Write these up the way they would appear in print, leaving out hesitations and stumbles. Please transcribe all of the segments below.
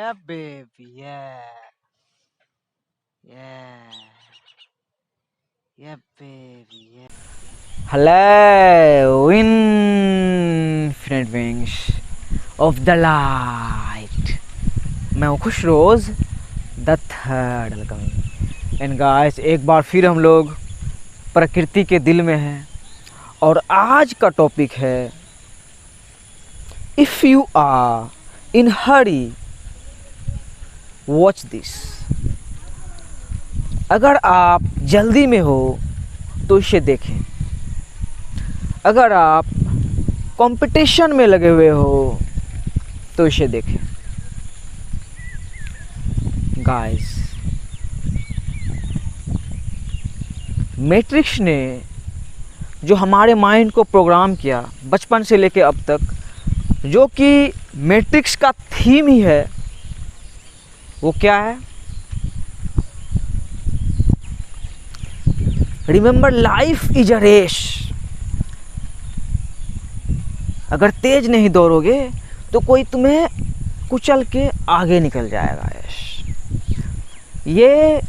Yeah, baby. Yeah. Yeah. Yeah, baby. Yeah. Hello, infinite wings of the light. मैं हूँ खुश Rose the third welcoming and guys, एक बार फिर हम लोग प्रकृति के दिल में हैं और आज का टॉपिक है if you are in hurry watch this. अगर आप जल्दी में हो तो इसे देखें, अगर आप कंपटीशन में लगे हुए हो तो इसे देखें। गाइस, मैट्रिक्स ने जो हमारे माइंड को प्रोग्राम किया बचपन से लेके अब तक, जो कि मैट्रिक्स का थीम ही है, वो क्या है? Remember life is a race. अगर तेज नहीं दौड़ोगे तो कोई तुम्हें कुचल के आगे निकल जाएगा। ये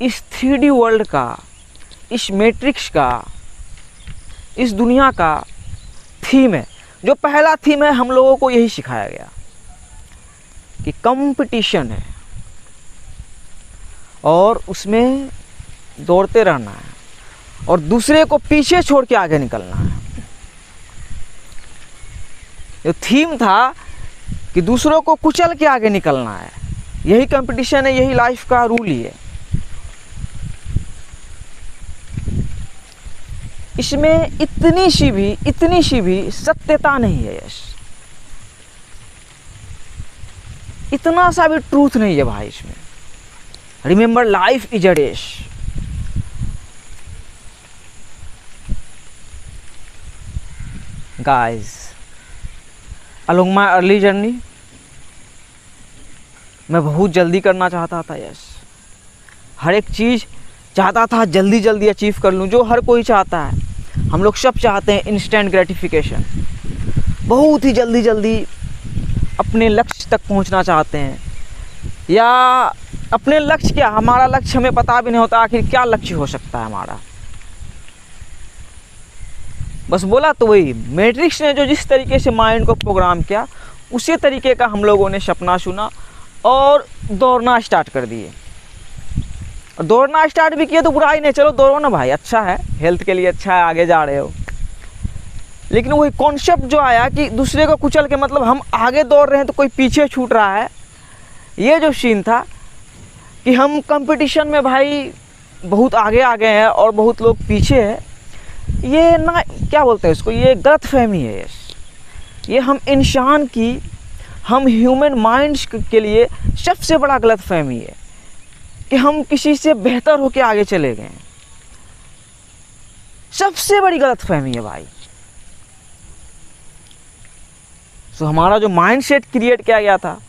इस 3D वर्ल्ड का, इस मैट्रिक्स का, इस दुनिया का थीम है। जो पहला थीम है, हम लोगों को यही सिखाया गया कि कंपटीशन है और उसमें दौड़ते रहना है और दूसरे को पीछे छोड़ के आगे निकलना है। जो थीम था कि दूसरों को कुचल के आगे निकलना है, यही कंपटीशन है, यही लाइफ का रूल ही है। इसमें इतनी सी भी सत्यता नहीं है। यश, इतना सा भी ट्रूथ नहीं है भाई इसमें। Remember life is a race. Guys, along my early journey मैं बहुत जल्दी करना चाहता था। यस, हर एक चीज़ चाहता था जल्दी जल्दी अचीव कर लूँ, जो हर कोई चाहता है। हम लोग सब चाहते हैं इंस्टेंट ग्रेटिफिकेशन, बहुत ही जल्दी जल्दी अपने लक्ष्य तक पहुंचना चाहते हैं। या अपने लक्ष्य क्या, हमारा लक्ष्य हमें पता भी नहीं होता आखिर क्या लक्ष्य हो सकता है हमारा। बस बोला तो वही मैट्रिक्स ने जो जिस तरीके से माइंड को प्रोग्राम किया, उसी तरीके का हम लोगों ने सपना सुना और दौड़ना स्टार्ट कर दिए। और दौड़ना स्टार्ट भी किए तो बुराई नहीं, चलो दौड़ो ना भाई, अच्छा है, हेल्थ के लिए अच्छा है, आगे जा रहे हो। लेकिन वही कॉन्सेप्ट जो आया कि दूसरे को कुचल के, मतलब हम आगे दौड़ रहे हैं तो कोई पीछे छूट रहा है, ये जो सीन था कि हम कंपटीशन में भाई बहुत आगे आ गए हैं और बहुत लोग पीछे हैं, ये ना क्या बोलते हैं इसको, ये गलत फहमी है। ये हम इंसान की, हम ह्यूमन माइंड्स के लिए सबसे बड़ा गलत फहमी है कि हम किसी से बेहतर होके आगे चले गए। सबसे बड़ी गलत फहमी है भाई। सो हमारा जो माइंड सेट क्रिएट किया गया था,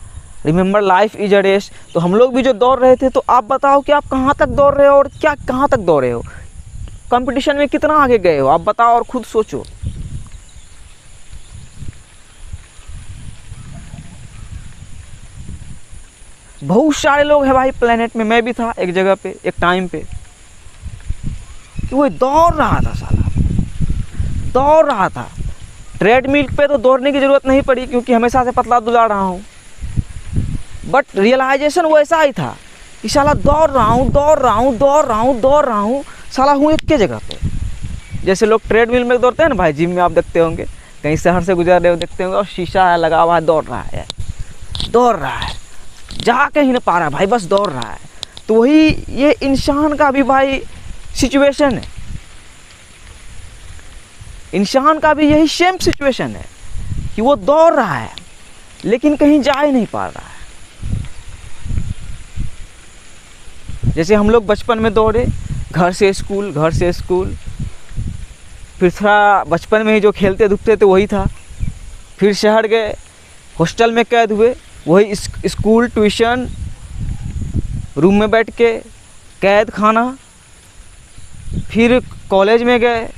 remember life is a race, तो हम लोग भी जो दौड़ रहे थे, तो आप बताओ कि आप कहाँ तक दौड़ रहे हो और क्या कहाँ तक दौड़े हो, कंपटीशन में कितना आगे गए हो, आप बताओ और खुद सोचो। बहुत सारे लोग हैं भाई प्लेनेट में, मैं भी था एक जगह पे, एक टाइम पे, कि वो दौड़ रहा था, साला दौड़ रहा था। ट्रेडमिल पे तो दौड़ने की ज़रूरत नहीं पड़ी क्योंकि हमेशा से पतला दुला रहा हूँ, बट रियलाइजेशन वैसा ही था कि साला दौड़ रहा हूँ, साला हूँ एक के जगह पे। जैसे लोग ट्रेडमिल में दौड़ते हैं ना भाई, जिम में आप देखते होंगे, कहीं शहर से गुजर रहे हो देखते होंगे, और शीशा है लगा हुआ है, दौड़ रहा है, जा कहीं नहीं पा रहा भाई, बस दौड़ रहा है। तो वही ये इंसान का भी भाई सिचुएशन है, इंसान का भी यही सेम सिचुएशन है कि वो दौड़ रहा है लेकिन कहीं जा ही नहीं पा रहा है। जैसे हम लोग बचपन में दौड़े, घर से स्कूल, फिर थोड़ा बचपन में ही जो खेलते धूपते थे वही था, फिर शहर गए, हॉस्टल में कैद हुए, वही स्कूल, ट्यूशन, रूम में बैठ के कैद खाना, फिर कॉलेज में गए,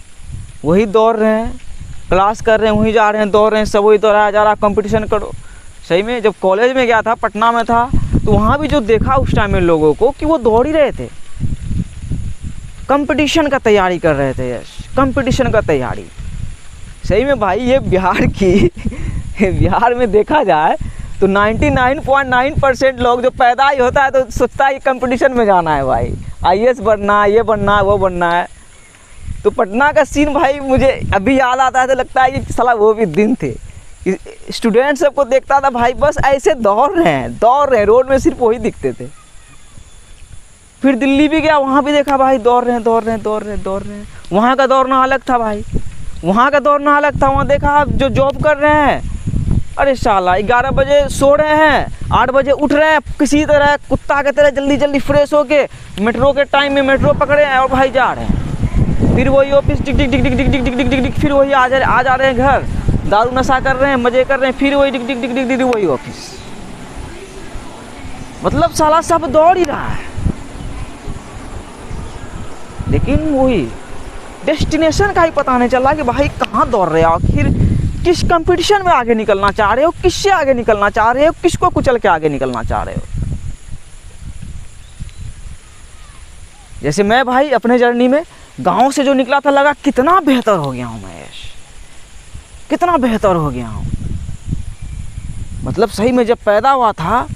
वही दौड़ रहे हैं, क्लास कर रहे हैं, वहीं जा रहे हैं, दौड़ रहे हैं, सब वही दौड़ाया जा रहा, कंपटीशन करो, सही में जब कॉलेज में गया था, पटना में था, तो वहाँ भी जो देखा उस टाइम में लोगों को कि वो दौड़ ही रहे थे, कंपटीशन का तैयारी कर रहे थे। यस, कंपटीशन का तैयारी। सही में भाई ये बिहार की बिहार में देखा जाए तो 99.9% लोग जो पैदा ही होता है तो सोचता है कि कंपटीशन में जाना है भाई, आईएएस बनना है, ये बनना है, वो बनना है। तो पटना का सीन भाई मुझे अभी याद आता है तो लगता है कि साला वो भी दिन थे। स्टूडेंट सबको देखता था भाई बस ऐसे दौड़ रहे हैं, रोड में सिर्फ वही दिखते थे। फिर दिल्ली भी गया, वहाँ भी देखा भाई दौड़ रहे हैं। वहाँ का दौड़ना अलग था भाई, वहाँ देखा जो जॉब कर रहे हैं, अरे साला 11 बजे सो रहे हैं, 8 बजे उठ रहे हैं, किसी तरह कुत्ता के तरह जल्दी जल्दी फ्रेश होके मेट्रो के टाइम में मेट्रो पकड़े हैं और भाई जा रहे हैं। फिर वही ऑफिस टिक टिक टिक टिक टिक टिक टिक टिक टिक टिक, फिर वही आ जा रहे हैं घर, दारू नशा कर रहे हैं, मजे कर रहे हैं, फिर वही टिक टिक टिक टिक टिक वही ऑफिस। मतलब साला सब दौड़ ही रहा है, लेकिन वही डेस्टिनेशन का ही पता नहीं चला कि भाई कहाँ दौड़ रहे हो, आखिर किस कंपटीशन में आगे निकलना चाह रहे हो, किससे आगे निकलना चाह रहे हो, किसको कुचल के आगे निकलना चाह रहे हो। जैसे मैं भाई अपने जर्नी में गांव से जो निकला था, लगा कितना बेहतर हो गया हूं मैं, कितना बेहतर हो गया हूं। मतलब सही में जब पैदा हुआ था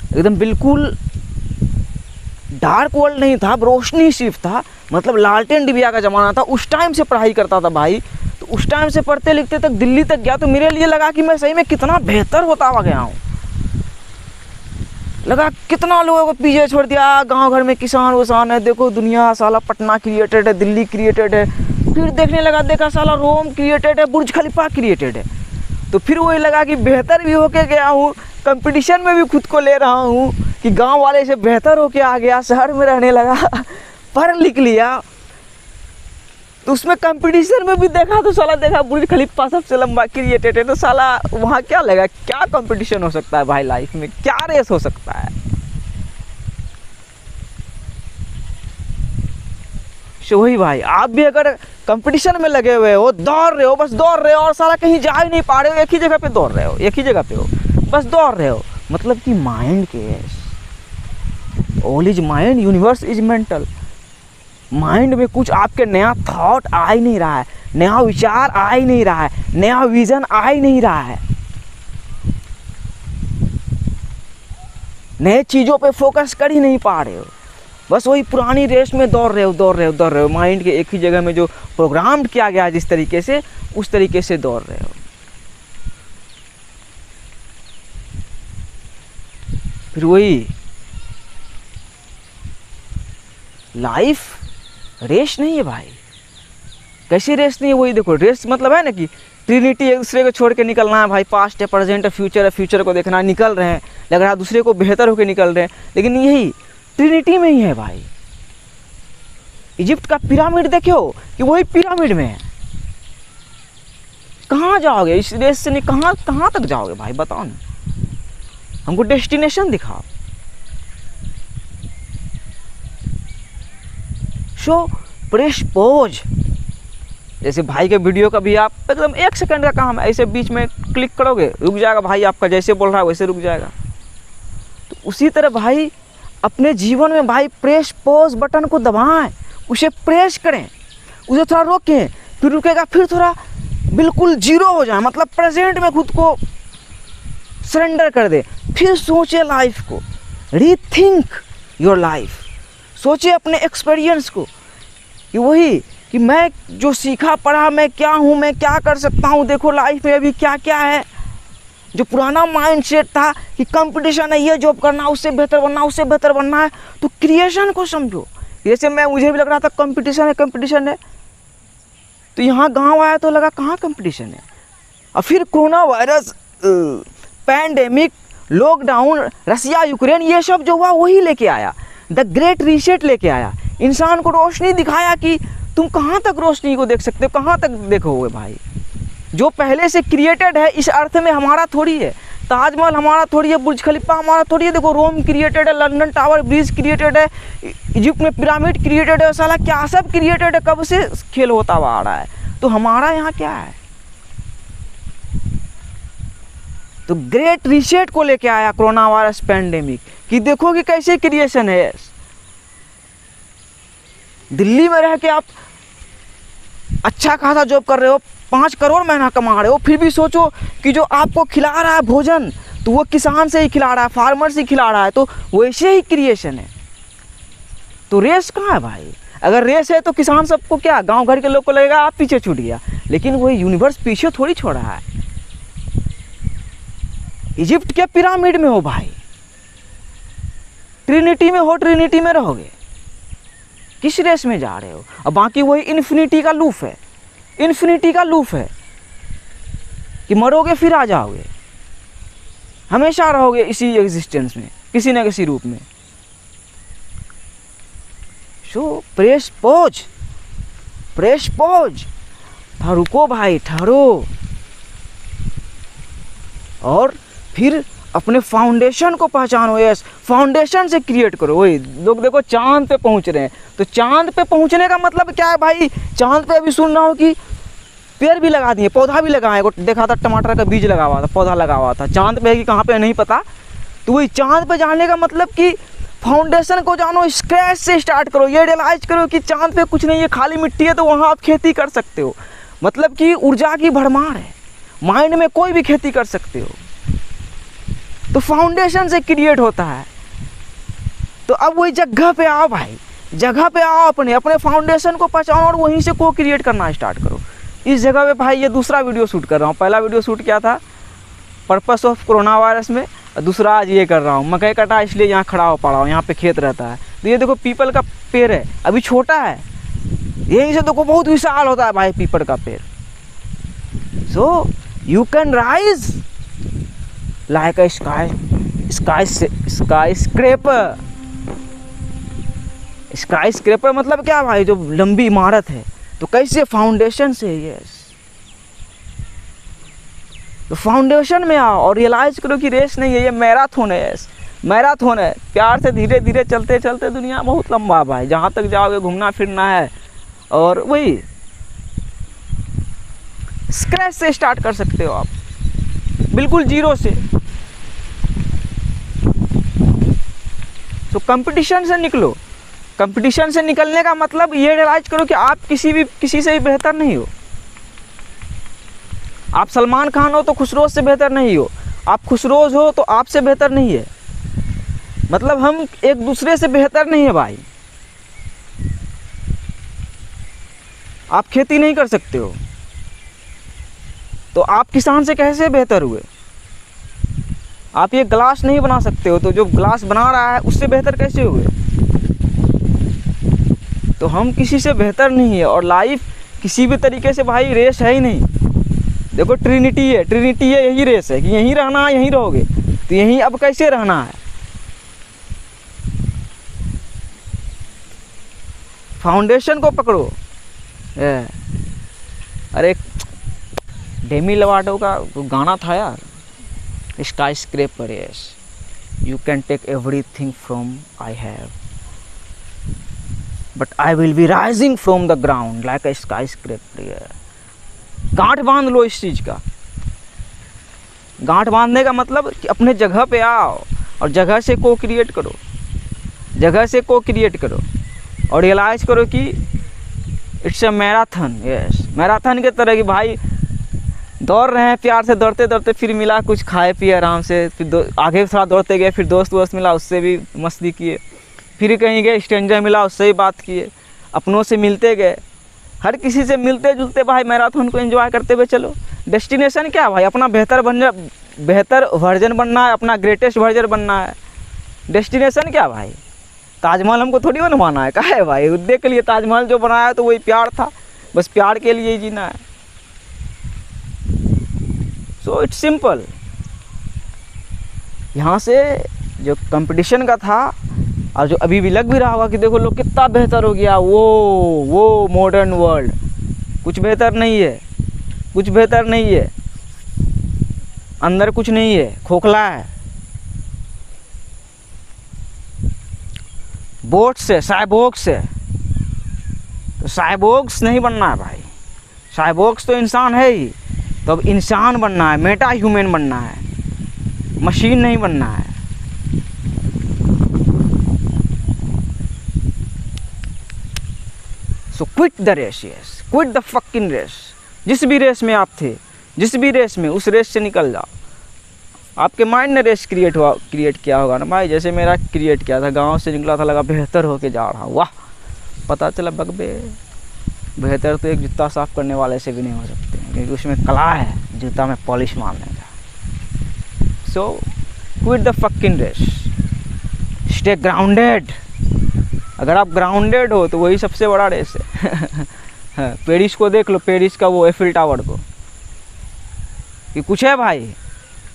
एकदम बिल्कुल डार्क वर्ल्ड नहीं था, रोशनी सिर्फ था, मतलब लालटेन डिबिया का ज़माना था। उस टाइम से पढ़ाई करता था भाई, तो उस टाइम से पढ़ते लिखते तक दिल्ली तक गया, तो मेरे लिए लगा कि मैं सही में कितना बेहतर होता हुआ गया हूँ। लगा कितना लोगों को पीछे छोड़ दिया, गांव घर में किसान वसान है, देखो दुनिया साला पटना क्रिएटेड है, दिल्ली क्रिएटेड है। फिर देखने लगा, देखा साला रोम क्रिएटेड है, बुर्ज खलीफा क्रिएटेड है। तो फिर वही लगा कि बेहतर भी होके गया हूँ, कंपटीशन में भी खुद को ले रहा हूँ कि गांव वाले से बेहतर होके आ गया, शहर में रहने लगा, पढ़ लिख लिया। तो उसमें कंपटीशन में भी देखा तो साला देखा बुर्ज खलीफा सबसे लंबा क्रिएटेड है, तो साला वहाँ क्या लगा, क्या कंपटीशन हो सकता है भाई, लाइफ में क्या रेस हो सकता है। तो वही भाई आप भी अगर कंपटीशन में लगे हुए हो, दौड़ रहे हो, बस दौड़ रहे हो और साला कहीं जा ही नहीं पा रहे हो, एक ही जगह पे दौड़ रहे हो, एक ही जगह पे हो, बस दौड़ रहे हो, मतलब कि माइंड के all is mind, universe is mental. Mind में कुछ आपके नया थॉट आ ही नहीं रहा है, नया विचार आ ही नहीं रहा है, नया विजन आ ही नहीं रहा है, नए चीज़ों पे फोकस कर ही नहीं पा रहे हो, बस वही पुरानी रेस में दौड़ रहे हो। माइंड के एक ही जगह में जो प्रोग्राम किया गया है जिस तरीके से, उस तरीके से दौड़ रहे हो। फिर वही लाइफ रेस नहीं है भाई। कैसी रेस नहीं है, वही देखो रेस मतलब है ना कि ट्रिनिटी, एक दूसरे को छोड़ के निकलना है भाई, पास्ट है, प्रेजेंट है, फ्यूचर को देखना, निकल रहे हैं, लग रहा है दूसरे को बेहतर होकर निकल रहे हैं, लेकिन यही ट्रिनिटी में ही है भाई। इजिप्ट का पिरामिड देखो कि वही पिरामिड में है, कहाँ जाओगे इस रेस से, नहीं कहाँ तक जाओगे भाई, बताओ ना, हमको डेस्टिनेशन दिखाओ। सो प्रेस पॉज, जैसे भाई के वीडियो का भी आप एकदम 1 सेकंड का काम है, ऐसे बीच में क्लिक करोगे रुक जाएगा भाई, आपका जैसे बोल रहा है वैसे रुक जाएगा। तो उसी तरह भाई अपने जीवन में भाई प्रेस पॉज बटन को दबाएं, उसे प्रेस करें, उसे थोड़ा रोकें, फिर रुकेगा, फिर थोड़ा बिल्कुल जीरो हो जाए, मतलब प्रेजेंट में खुद को सरेंडर कर दे, फिर सोचे लाइफ को, रीथिंक योर लाइफ, सोचे अपने एक्सपीरियंस को कि वही कि मैं जो सीखा पढ़ा मैं क्या हूँ, मैं क्या कर सकता हूँ, देखो लाइफ में अभी क्या क्या है। जो पुराना माइंडसेट था कि कंपटीशन है, ये जॉब करना, उससे बेहतर बनना है, तो क्रिएशन को समझो। जैसे मुझे भी लग रहा था कंपटीशन है, तो यहाँ गांव आया तो लगा कहाँ कंपटीशन है। और फिर corona virus, pandemic, lockdown, Russia Ukraine, ये सब जो हुआ वही लेके आया, द ग्रेट रीसेट लेके आया, इंसान को रोशनी दिखाया कि तुम कहाँ तक रोशनी को देख सकते हो, कहाँ तक देखोगे भाई। जो पहले से क्रिएटेड है इस अर्थ में हमारा थोड़ी है, ताजमहल हमारा थोड़ी है, बुर्ज खलीफा हमारा थोड़ी है, देखो रोम क्रिएटेड है, लंदन टावर ब्रिज क्रिएटेड है, इजिप्ट में पिरामिड क्रिएटेड है, साला क्या सब क्रिएटेड है, कब से खेल होता हुआ आ रहा है, तो हमारा यहाँ क्या है। तो ग्रेट रीसेट को लेके आया कोरोना वायरस पैंडेमिक कि देखो कि कैसे क्रिएशन है। दिल्ली में रह के आप अच्छा खासा जॉब कर रहे हो, 5 करोड़ महीना कमा रहे हो, फिर भी सोचो कि जो आपको खिला रहा है भोजन तो वो किसान से ही खिला रहा है, फार्मर से खिला रहा है, तो वैसे ही क्रिएशन है। तो रेस कहाँ है भाई? अगर रेस है तो किसान सबको क्या, गांव घर के लोग को लगेगा आप पीछे छूट गया, लेकिन वो यूनिवर्स पीछे थोड़ी छोड़ रहा है। इजिप्ट के पिरामिड में हो भाई, ट्रिनिटी में हो, ट्रिनिटी में रहोगे, किस रेस में जा रहे हो? अब बाकी वही इन्फिनिटी का लूप है, इन्फिनिटी का लूप है कि मरोगे फिर आ जाओगे, हमेशा रहोगे इसी एग्जिस्टेंस में किसी न किसी रूप में। सो प्रेस पॉज, प्रेस पॉज, रुको भाई, ठहरो, और फिर अपने फाउंडेशन को पहचानो। यस, फाउंडेशन से क्रिएट करो। वही लोग देखो चांद पे पहुंच रहे हैं, तो चांद पे पहुंचने का मतलब क्या है भाई? चांद पे अभी सुन रहा हूँ कि पेड़ भी लगा दिए, पौधा भी लगाए, देखा था टमाटर का बीज लगा हुआ था, पौधा लगा हुआ था। चांद पे है कि कहाँ पे नहीं पता। तो वही चांद पे जाने का मतलब कि फाउंडेशन को जानो, स्क्रैच से स्टार्ट करो। ये रियलाइज करो कि चांद पे कुछ नहीं है, खाली मिट्टी है, तो वहाँ आप खेती कर सकते हो। मतलब कि ऊर्जा की भरमार है, माइंड में कोई भी खेती कर सकते हो। तो फाउंडेशन से क्रिएट होता है। तो अब वही जगह पे आओ भाई, जगह पे आओ, अपने अपने फाउंडेशन को पहचानो और वहीं से को क्रिएट करना स्टार्ट करो। इस जगह पे भाई ये दूसरा वीडियो शूट कर रहा हूँ। पहला वीडियो शूट किया था पर्पस ऑफ कोरोना वायरस में, और दूसरा आज ये कर रहा हूँ। मकई कटा इसलिए यहाँ खड़ा हो पड़ा हूँ, यहाँ पे खेत रहता है। तो ये देखो पीपल का पेड़ है, अभी छोटा है, यहीं से देखो बहुत विशाल होता है भाई पीपल का पेड़। So you can rise like a sky scraper. Sky scraper मतलब क्या भाई? जो लंबी इमारत है। तो कैसे? फाउंडेशन से। यस, तो फाउंडेशन में आओ और रियलाइज करो कि रेस नहीं है, ये मैराथन है। यस, मैराथन है। प्यार से धीरे धीरे चलते चलते दुनिया बहुत लंबा है भाई, जहाँ तक जाओगे घूमना फिरना है। और वही स्क्रैच से स्टार्ट कर सकते हो आप, बिल्कुल जीरो से। तो कंपटीशन से निकलो। कंपटीशन से निकलने का मतलब ये रियलाइज करो कि आप किसी से भी बेहतर नहीं हो। आप सलमान खान हो तो खुशरोज से बेहतर नहीं हो, आप खुशरोज हो तो आपसे बेहतर नहीं है। मतलब हम एक दूसरे से बेहतर नहीं है भाई। आप खेती नहीं कर सकते हो तो आप किसान से कैसे बेहतर हुए? आप ये ग्लास नहीं बना सकते हो तो जो ग्लास बना रहा है उससे बेहतर कैसे हुए? तो हम किसी से बेहतर नहीं है। और लाइफ किसी भी तरीके से भाई रेस है ही नहीं। देखो ट्रिनिटी है, ट्रिनिटी है, यही रेस है कि यहीं रहना है, यहीं रहोगे। तो यहीं अब कैसे रहना है? फाउंडेशन को पकड़ो। अरे डेमी लोवाटो का गाना था यार, skyscraper. Yes, you can take everything from I have, but I will be rising from the ground like a skyscraper. गांठ बांध लो इस चीज़ का। गांठ बांधने का मतलब कि अपने जगह पे आओ और जगह से को क्रिएट करो, जगह से को क्रिएट करो और रियलाइज करो कि it's a marathon. Yes, marathon के तरह कि भाई दौड़ रहे हैं, प्यार से दौड़ते दौड़ते फिर मिला कुछ खाए पिए आराम से, फिर आगे थोड़ा दौड़ते गए, फिर दोस्त मिला उससे भी मस्ती किए, फिर कहीं गए स्ट्रेंजर मिला उससे भी बात किए, अपनों से मिलते गए, हर किसी से मिलते जुलते भाई मैराथन को एंजॉय करते हुए चलो। डेस्टिनेशन क्या भाई? अपना बेहतर वर्जन बनना है, अपना ग्रेटेस्ट वर्जन बनना है। डेस्टिनेशन क्या भाई? ताजमहल हमको थोड़ी बनवाना है, कहा है भाई? उद्देश्य के लिए ताजमहल जो बनाया तो वही प्यार था, बस प्यार के लिए ही जीना है। So it's simple. यहाँ से जो कंपटीशन का था और जो अभी भी लग भी रहा होगा कि देखो लोग कितना बेहतर हो गया, वो मॉडर्न वर्ल्ड कुछ बेहतर नहीं है, कुछ बेहतर नहीं है, अंदर कुछ नहीं है, खोखला है। बोट से, साइबोर्ग से, तो साइबोर्ग्स नहीं बनना है भाई, साइबोर्ग्स तो इंसान है ही, तो अब इंसान बनना है, मेटा ह्यूमन बनना है। मशीन नहीं बनना है। So quit the race, yes, quit the fucking race. जिस भी रेस में आप थे, जिस भी रेस में, उस रेस से निकल जाओ। आपके माइंड ने रेस क्रिएट किया होगा ना भाई, जैसे मेरा क्रिएट किया था। गांव से निकला था, लगा बेहतर होके जा रहा हूँ, वाह, पता चला बगबे बेहतर तो एक जूता साफ करने वाले से भी नहीं हो सकते, क्योंकि उसमें कला है जूता में पॉलिश मारने का। So quit the fucking race, stay grounded. अगर आप ग्राउंडेड हो तो वही सबसे बड़ा रेस है। पेरिस को देख लो, पेरिस का वो एफिल टावर को, कि कुछ है भाई,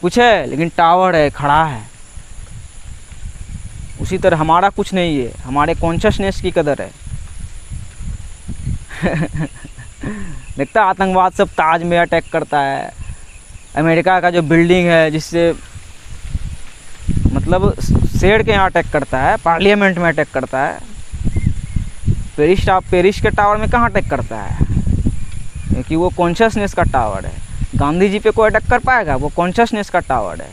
कुछ है, लेकिन टावर है, खड़ा है। उसी तरह हमारा कुछ नहीं है, हमारे कॉन्शियसनेस की कदर है। देखता आतंकवाद सब ताज में अटैक करता है, अमेरिका का जो बिल्डिंग है जिससे मतलब शेर के यहाँ अटैक करता है, पार्लियामेंट में अटैक करता है। पेरिस के टावर में कहाँ अटैक करता है, क्योंकि वो कॉन्शियसनेस का टावर है। गांधी जी पे कोई अटैक कर पाएगा, वो कॉन्शियसनेस का टावर है।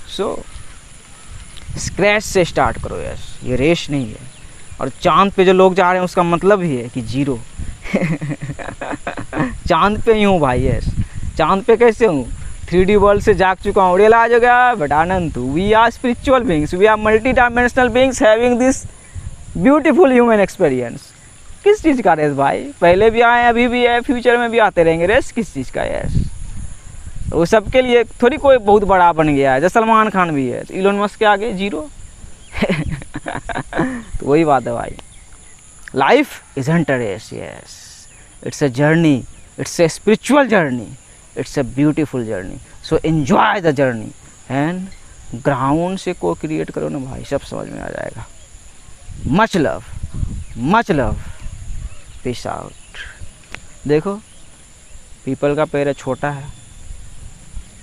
सो स्क्रैच से स्टार्ट करो, यस, ये रेस नहीं है। और चांद पे जो लोग जा रहे हैं उसका मतलब ही है कि जीरो। चांद पे ही हूँ भाई, यस, चांद पे कैसे हूँ, 3D वर्ल्ड से जाग चुका हूँ, रियलाइज हो गया but Anand, we are spiritual beings, we are multi dimensional beings having this beautiful human experience. किस चीज़ का रेस भाई, पहले भी आए, अभी भी है, फ्यूचर में भी आते रहेंगे। रेस किस चीज़ का है? वो सबके लिए थोड़ी कोई बहुत बड़ा बन गया है, जैसे सलमान खान भी है, तो इलोन मस्क के आगे जीरो। तो वही बात है भाई, life isn't a race, yes, it's a journey, it's a spiritual journey, it's a beautiful journey. So enjoy the journey and ground से को क्रिएट करो ना भाई, सब समझ में आ जाएगा। Much love, much love, peace out. देखो पीपल का पेड़ है, छोटा है,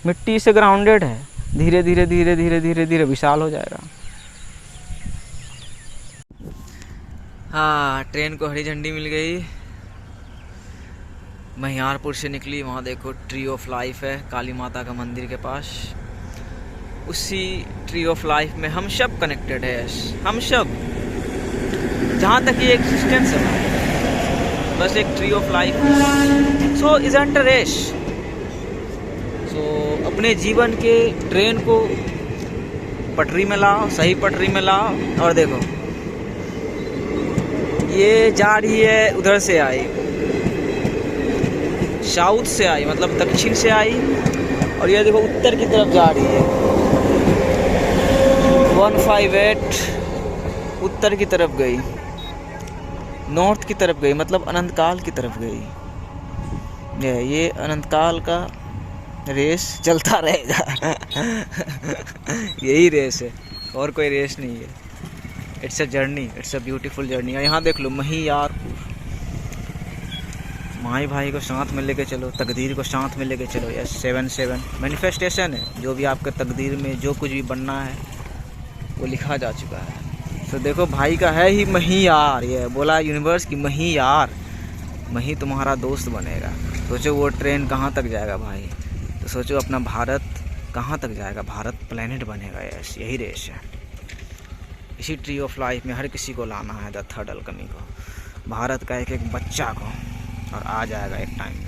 मिट्टी से ग्राउंडेड है, धीरे धीरे धीरे धीरे धीरे धीरे विशाल हो जाएगा। हाँ, ट्रेन को हरी झंडी मिल गई, महियारपुर से निकली। वहाँ देखो ट्री ऑफ लाइफ है, काली माता का मंदिर के पास। उसी ट्री ऑफ लाइफ में हम सब कनेक्टेड है, हम सब, जहाँ तक ये एग्जिस्टेंस है, बस एक tree of life. So isn't a race. So अपने जीवन के ट्रेन को पटरी में लाओ, सही पटरी में लाओ। और देखो ये जा रही है, उधर से आई, साउथ से आई, मतलब दक्षिण से आई, और ये देखो उत्तर की तरफ जा रही है। 158 उत्तर की तरफ गई, नॉर्थ की तरफ गई, मतलब अनंतकाल की तरफ गई। ये अनंतकाल का रेस चलता रहेगा। यही रेस है, और कोई रेस नहीं है। It's a journey, it's a beautiful journey. यहाँ देख लो महियारपुर, माई भाई को साथ में लेके चलो, तकदीर को साथ में लेके चलो। यस, 7-7 मैनिफेस्टेशन है, जो भी आपके तकदीर में जो कुछ भी बनना है वो लिखा जा चुका है। तो देखो भाई का है ही महियार, ये बोला यूनिवर्स की महियार, मही तुम्हारा दोस्त बनेगा। सोचो वो ट्रेन कहाँ तक जाएगा भाई, तो सोचो अपना भारत कहाँ तक जाएगा, भारत प्लेनेट बनेगा। यस, यही रेस है। इसी ट्री ऑफ लाइफ में हर किसी को लाना है, द थर्ड अल्केमी को, भारत का एक एक बच्चा को, और आ जाएगा एक टाइम।